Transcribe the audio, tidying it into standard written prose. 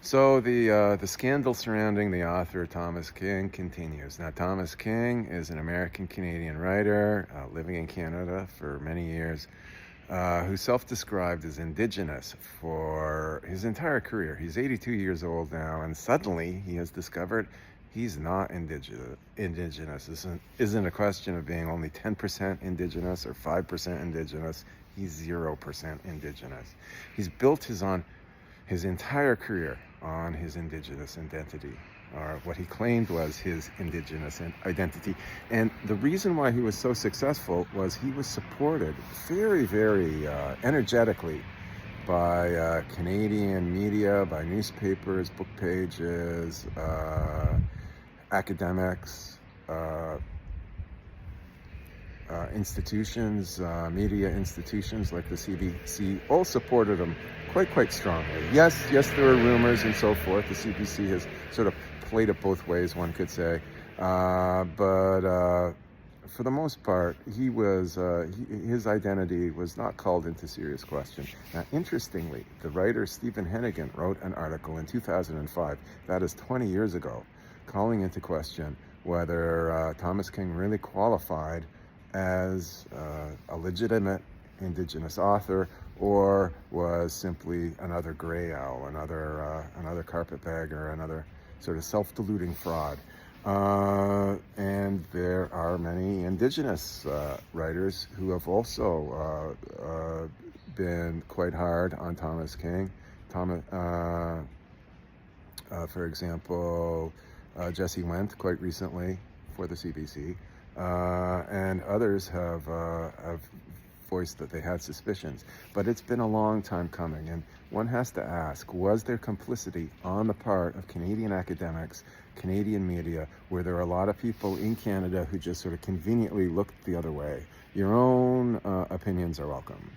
So the scandal surrounding the author Thomas King continues. Now, Thomas King is an American-Canadian writer living in Canada for many years, who self-described as Indigenous for his entire career. He's 82 years old now, and suddenly he has discovered he's not Indigenous. This isn't a question of being only 10% Indigenous or 5% Indigenous. He's 0% Indigenous. He's built his entire career on his Indigenous identity, or what he claimed was his Indigenous identity. And the reason why he was so successful was he was supported very, very energetically by Canadian media, by newspapers, book pages, academics, institutions, media institutions like the CBC, all supported him quite strongly. Yes, there were rumors and so forth. The CBC has sort of played it both ways, one could say. But for the most part, his identity was not called into serious question. Now, interestingly, the writer Stephen Hennigan wrote an article in 2005, that is 20 years ago, calling into question whether Thomas King really qualified as a legitimate Indigenous author, or was simply another gray owl, another carpetbagger, another sort of self-deluding fraud. And there are many Indigenous writers who have also been quite hard on Thomas King. For example, Jesse Wendt quite recently for the CBC. And others have voiced that they had suspicions. But it's been a long time coming, and one has to ask, was there complicity on the part of Canadian academics, Canadian media, where there are a lot of people in Canada who just sort of conveniently looked the other way? Your own opinions are welcome.